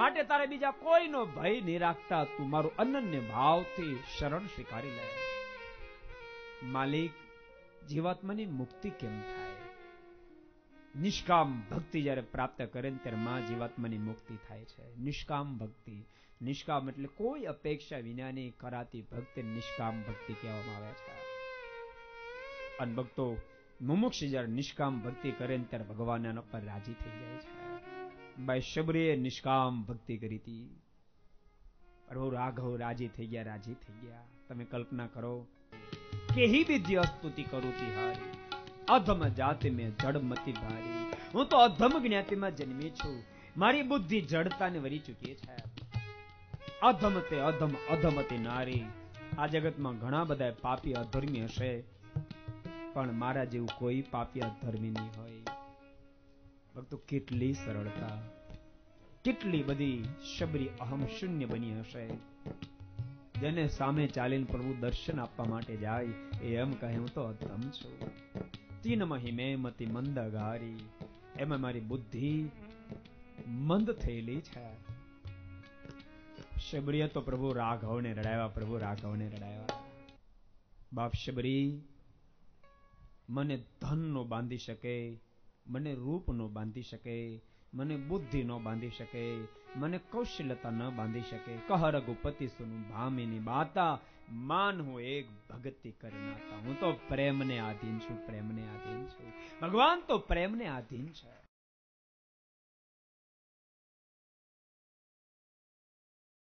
માટે તારે બીજા કોઈનો ભય નહીં રાખતા તું મારું અનન્ય ભાવથી શરણ સ્વીકારી લે. માલિક, જીવાત્માની મુક્તિ કેમ થાય? નિષ્કામ ભક્તિ જ્યારે પ્રાપ્ત કરે ને ત્યારે માં જીવાત્માની મુક્તિ થાય છે. નિષ્કામ ભક્તિ, નિષ્કામ એટલે કોઈ અપેક્ષા વિનાની કરાતી ભક્તિ નિષ્કામ ભક્તિ કહેવામાં આવે છે. અને ભક્તો મુમુક્ષ જ્યારે નિષ્કામ ભક્તિ કરે ને ત્યારે ભગવાન એના પર રાજી થઈ જાય છે. ભાઈ શબરીએ નિષ્કામ ભક્તિ કરી હતી, પ્રભુ રાઘવ રાજી થઈ ગયા, રાજી થઈ ગયા. તમે કલ્પના કરો, કેહી વિધિ સ્તુતિ કરુતી હારી, અધમ જાતિ મેં જડમતી ભારી. હું તો અધમ જ્ઞાતિમાં જન્મી છું, મારી બુદ્ધિ જડતાને વરી ચૂકી છે. અધમ તે અધમ, અધમતી નારી. આ જગતમાં ઘણા બધા પાપી અધર્મી હશે, પણ મારા જેવું કોઈ પાપી અધર્મી નહીં હોય. ભક્તો, કેટલી સરળતા, કેટલી બધી શબરી અહમ શૂન્ય બની હશે. જેને સામે ચાલીને પ્રભુ દર્શન આપવા માટે જાય એ એમ કહે, હું તો અધમ છું. તીન મહિમે મતિ મંદ ગારી. એમાં મારી બુદ્ધિ મંદ થયેલી છે. શબરીએ તો પ્રભુ રાઘવને રડાવ્યા, પ્રભુ રાઘવને રડાવ્યા. બાપ શબરી, મને ધન નો બાંધી શકે, મને રૂપ નો બાંધી શકે, મને બુદ્ધિ નો બાંધી શકે, મને કૌશલ્યતા ન બાંધી શકે. કહ રઘુપતિ સુનું ભામિની બાતા, માન હું એક ભક્તિ કરનાતા. હું તો પ્રેમને આધીન છું, પ્રેમને આધીન છું. ભગવાન તો પ્રેમને આધીન છે.